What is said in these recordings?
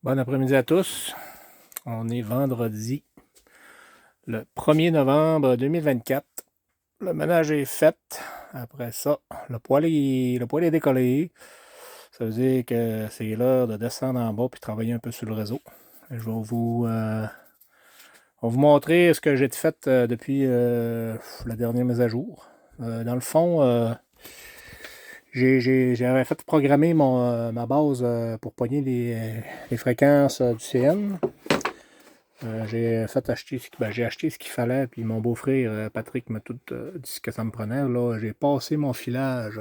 Bon après-midi à tous. On est vendredi, le 1er novembre 2024. Le ménage est fait. Après ça, le poêle est décollé. Ça veut dire que c'est l'heure de descendre en bas et travailler un peu sur le réseau. Je vais vous montrer ce que j'ai fait depuis la dernière mise à jour. Dans le fond, j'avais fait programmer ma base pour pogner les fréquences du CN. J'ai acheté ce qu'il fallait, puis mon beau-frère Patrick m'a tout dit ce que ça me prenait. Là, j'ai passé mon filage.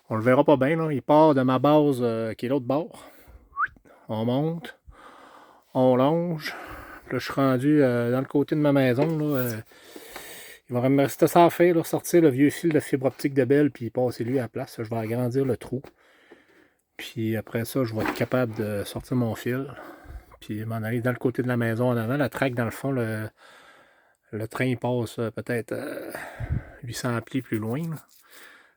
On le verra pas bien, là. Il part de ma base qui est l'autre bord. On monte, on longe. Là, je suis rendu dans le côté de ma maison. Là, il va me rester ça à faire, là, sortir le vieux fil de fibre optique de Bell, puis passer lui à la place. Je vais agrandir le trou. Puis après ça, je vais être capable de sortir mon fil. Puis m'en aller dans le côté de la maison en avant. La traque, dans le fond, le train passe peut-être 800 pieds plus loin. Là.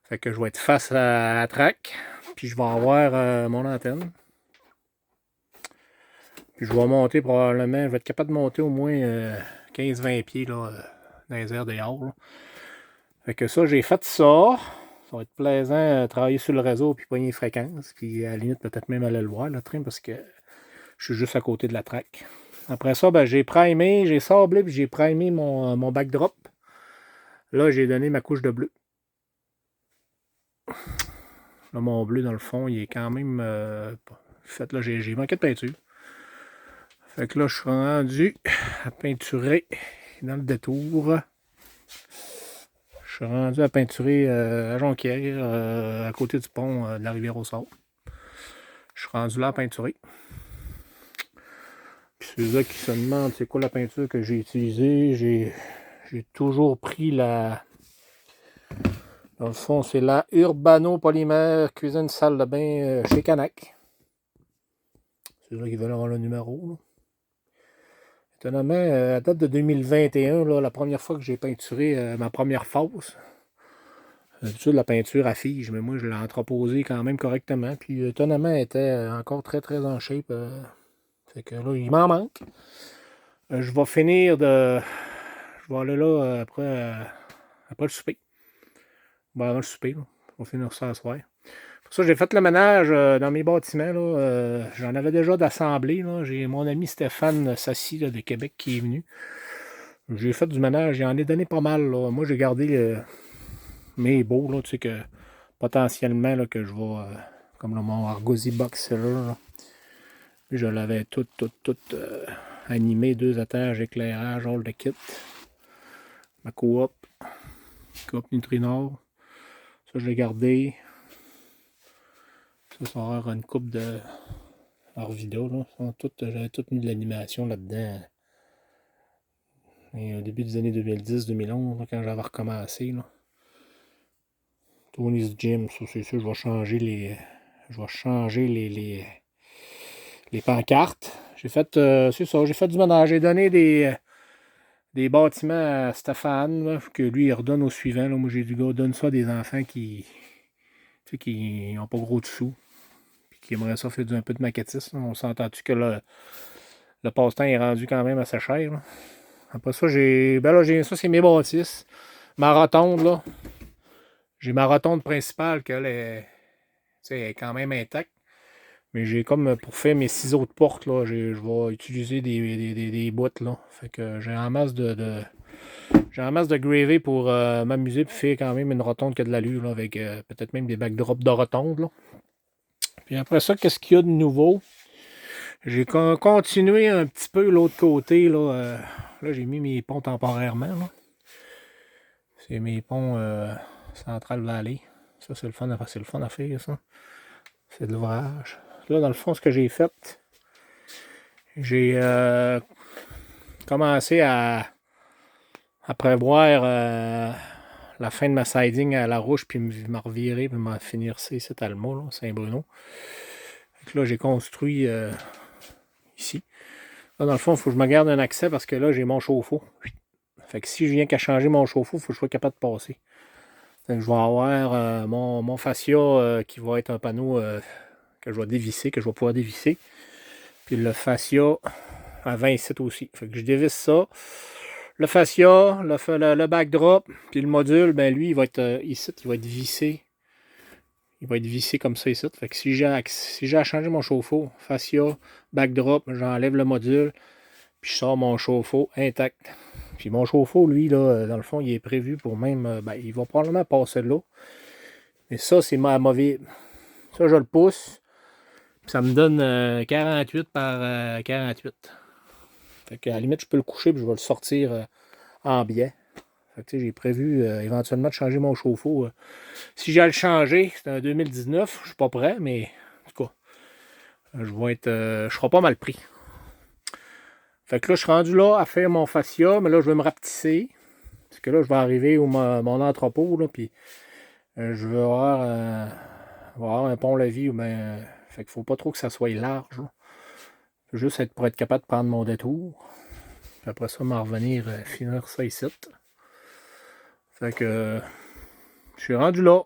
Fait que je vais être face à la traque. Puis je vais avoir mon antenne. Puis je vais monter probablement. Je vais être capable de monter au moins 15-20 pieds là, dans les airs dehors. Là. Fait que ça, j'ai fait ça. Ça va être plaisant de travailler sur le réseau puis pogner les fréquences. Puis à la limite, peut-être même aller le voir, le train, parce que je suis juste à côté de la traque. Après ça, ben, j'ai primé, j'ai sablé, puis j'ai primé mon backdrop. Là, j'ai donné ma couche de bleu. Là, mon bleu, dans le fond, il est quand même fait. Là, j'ai manqué de peinture. Fait que là, je suis rendu à peinturer dans le détour. Je suis rendu à peinturer à Jonquière, à côté du pont de la rivière au Sable. Je suis rendu là à peinturer. Puis ceux-là qui se demandent c'est quoi la peinture que j'ai utilisée, j'ai toujours pris la. Dans le fond, c'est la Urbano Polymère Cuisine Salle de Bain chez Canac. C'est là qu'ils veulent avoir le numéro. Là. Étonnamment, à date de 2021, là, la première fois que j'ai peinturé ma première phase, d'habitude la peinture à fige, mais moi je l'ai entreposée quand même correctement. Puis étonnamment, elle était encore très très en shape. Fait que là, il m'en manque. Je vais finir de. Je vais aller là après le souper. Ben, avant le souper, là. On va finir ça ce soir. Pour ça, j'ai fait le ménage dans mes bâtiments. Là. J'en avais déjà d'assemblée. J'ai mon ami Stéphane Sassi là, de Québec qui est venu. J'ai fait du ménage. J'en ai donné pas mal. Là. Moi, j'ai gardé mes beaux. Là, tu sais que potentiellement là, que je vais. Comme là, mon Argosy Box Seller. Puis je l'avais tout animé. 2 étages, éclairage, all the kit. Ma coop. Coop Nutrinor. Ça, je l'ai gardé. Ça va avoir une coupe de hors vidéo. Là. J'avais tout mis de l'animation là-dedans. Et au début des années 2010-2011, quand j'avais recommencé. Là. Tony's Gym, ça c'est sûr, je vais changer les pancartes. J'ai fait c'est ça, j'ai fait du ménage. J'ai donné des bâtiments à Stéphane, là, que lui il redonne au suivant. Là. Moi j'ai dit gars, donne ça à des enfants qui n'ont pas gros de sous. Qui aimerait ça faire un peu de maquettisme. On s'entend-tu que le passe-temps est rendu quand même assez cher. Là. Après ça, ça, c'est mes bâtisses. Ma rotonde, là. J'ai ma rotonde principale qu'elle est quand même intacte. Mais j'ai comme pour faire mes ciseaux de porte, là, je vais utiliser des boîtes, là. Fait que j'ai en masse de gravé pour m'amuser et faire quand même une rotonde qui a de l'allure, là, avec peut-être même des backdrops de rotonde, là. Puis après ça, qu'est-ce qu'il y a de nouveau? J'ai continué un petit peu l'autre côté. Là, j'ai mis mes ponts temporairement. Là. C'est mes ponts Central Valley. Ça, c'est le fun à faire, ça. C'est de l'ouvrage. Là, dans le fond, ce que j'ai fait, j'ai commencé à prévoir la fin de ma siding à La Rouge, puis me revirer, puis me finir c'est Alma, là, Saint-Bruno. Là, j'ai construit ici. Là, dans le fond, il faut que je me garde un accès parce que là, j'ai mon chauffe-eau. Fait que si je viens qu'à changer mon chauffe-eau, il faut que je sois capable de passer. Donc, je vais avoir mon fascia qui va être un panneau que je vais dévisser, que je vais pouvoir dévisser. Puis le fascia à 27 aussi. Fait que je dévisse ça. Le fascia, le backdrop, puis le module, ben lui, il va être ici, il va être vissé. Il va être vissé comme ça ici. Fait que si j'ai à changer mon chauffe-eau, fascia, backdrop, j'enlève le module, puis je sors mon chauffe-eau intact. Puis mon chauffe-eau, lui, là, dans le fond, il est prévu pour même. Ben, il va probablement passer là. Mais ça, c'est ma mauvaise. Ça, je le pousse. Puis ça me donne 48 par 48. Fait qu'à la limite, je peux le coucher puis je vais le sortir en biais. Fait que j'ai prévu éventuellement de changer mon chauffe-eau. Si j'ai à le changer, c'est un 2019, je suis pas prêt, mais en tout cas, je serai pas mal pris. Fait que là, je suis rendu là à faire mon fascia, mais là, je vais me rapetisser. Parce que là, je vais arriver au mon entrepôt, là, puis je vais avoir un pont-levis. Fait qu'il faut pas trop que ça soit large. Là. Juste être pour être capable de prendre mon détour. Puis après ça, m'en revenir finir ça ici. Fait que je suis rendu là.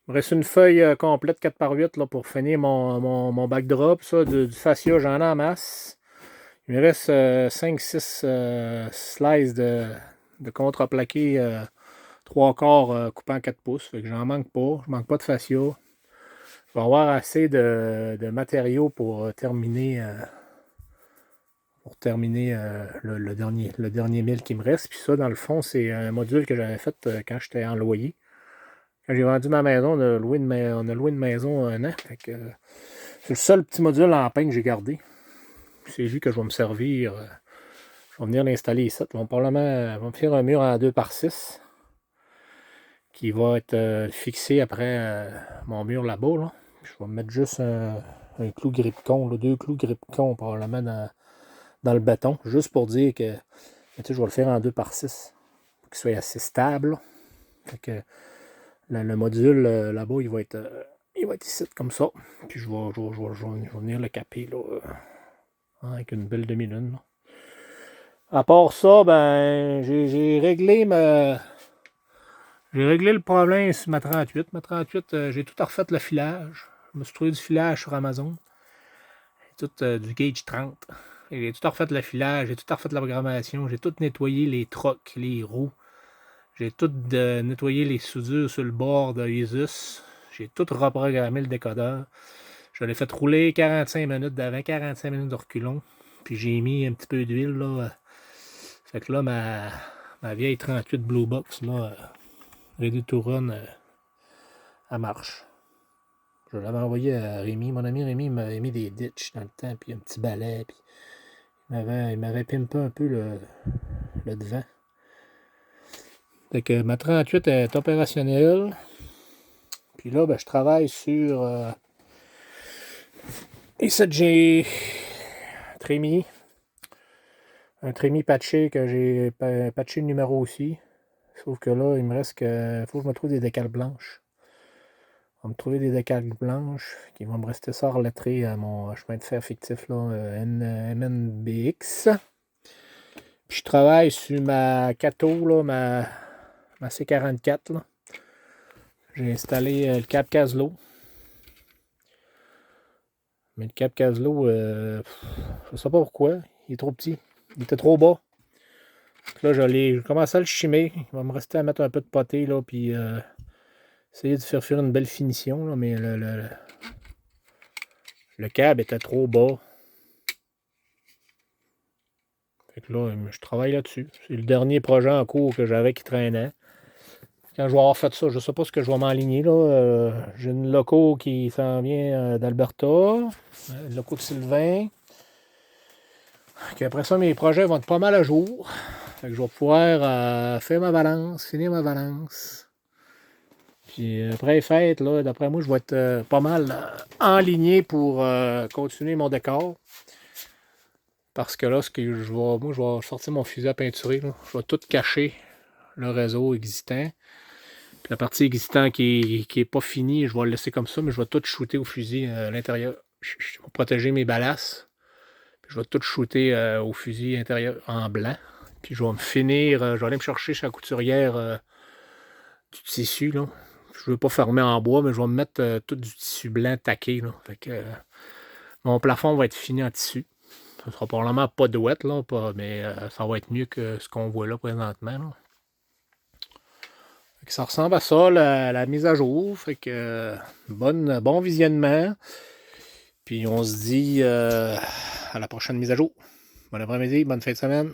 Il me reste une feuille complète 4x8 là, pour finir mon backdrop. Ça, du fascia, j'en ai en masse. Il me reste 5-6 slices de contreplaqué 3 quarts coupant 4 pouces. Fait que j'en manque pas. Je manque pas de fascia. Je vais avoir assez de matériaux pour terminer le dernier mille qui me reste. Puis ça, dans le fond, c'est un module que j'avais fait quand j'étais en loyer. Quand j'ai vendu ma maison, on a loué une maison 1 an. C'est le seul petit module en pain que j'ai gardé. C'est lui que je vais me servir. Je vais venir l'installer ici. On va me faire un mur en 2x6 qui va être fixé après mon mur là-bas. Là. Je vais mettre juste un clou gripcon, 2 clous gripcon probablement dans le béton, juste pour dire que je vais le faire en 2x6 pour qu'il soit assez stable. Fait que le module là-bas, il va être ici comme ça. Puis je vais venir le caper là, avec une belle demi-lune. À part ça, ben j'ai réglé le problème sur ma 38. Ma 38, j'ai tout refait le filage. Je me suis trouvé du filage sur Amazon. Tout du gauge 30. J'ai tout refait le filage, j'ai tout refait la programmation, j'ai tout nettoyé les trocs, les roues. J'ai tout nettoyé les soudures sur le bord de Isus. J'ai tout reprogrammé le décodeur. Je l'ai fait rouler 45 minutes d'avant, 45 minutes de reculons. Puis j'ai mis un petit peu d'huile là. Fait que là, ma vieille 38 Blue Box, là, Ready to Run, elle marche. Je l'avais envoyé à Rémi. Mon ami Rémi m'avait mis des ditches dans le temps, puis un petit balai. Puis il m'avait pimpé un peu le devant. Fait que ma 38 est opérationnelle. Puis là, ben, je travaille sur... Ici, j'ai un trémi patché que j'ai patché le numéro aussi. Sauf que là, il me reste que... faut que je me trouve des décales blanches. On va me trouver des décales blanches qui vont me rester ça relettré à mon chemin de fer fictif, là, MNBX. Puis je travaille sur ma Cato, là, ma C44. Là. J'ai installé le cap Caslo. Mais le cap Caslo, je sais pas pourquoi. Il est trop petit. Il était trop bas. Là, je commence à le chimer. Il va me rester à mettre un peu de poté, là, puis essayer de faire une belle finition, là, mais le câble était trop bas. Fait que là, je travaille là-dessus. C'est le dernier projet en cours que j'avais qui traînait. Quand je vais avoir fait ça, je ne sais pas ce que je vais m'enligner. J'ai une loco qui s'en vient d'Alberta, une loco de Sylvain. Après ça, mes projets vont être pas mal à jour. Fait que je vais pouvoir faire ma balance, finir ma balance. Puis après les fêtes, là, d'après moi, je vais être pas mal enligné pour continuer mon décor. Parce que là, je vais sortir mon fusil à peinturer. Là. Je vais tout cacher le réseau existant. Puis la partie existante qui est pas finie, je vais le laisser comme ça, mais je vais tout shooter au fusil à l'intérieur. Je vais protéger mes balasses. Puis je vais tout shooter au fusil intérieur en blanc. Puis je vais me finir, je vais aller me chercher chez la couturière du tissu. Là. je veux pas fermer en bois, mais je vais me mettre tout du tissu blanc taqué. Là. Fait que, mon plafond va être fini en tissu. Ça sera probablement pas de wet, là, mais ça va être mieux que ce qu'on voit là présentement. Là. Fait que ça ressemble à ça, la mise à jour. Fait que bon visionnement. Puis on se dit à la prochaine mise à jour. Bon après-midi, bonne fin de semaine.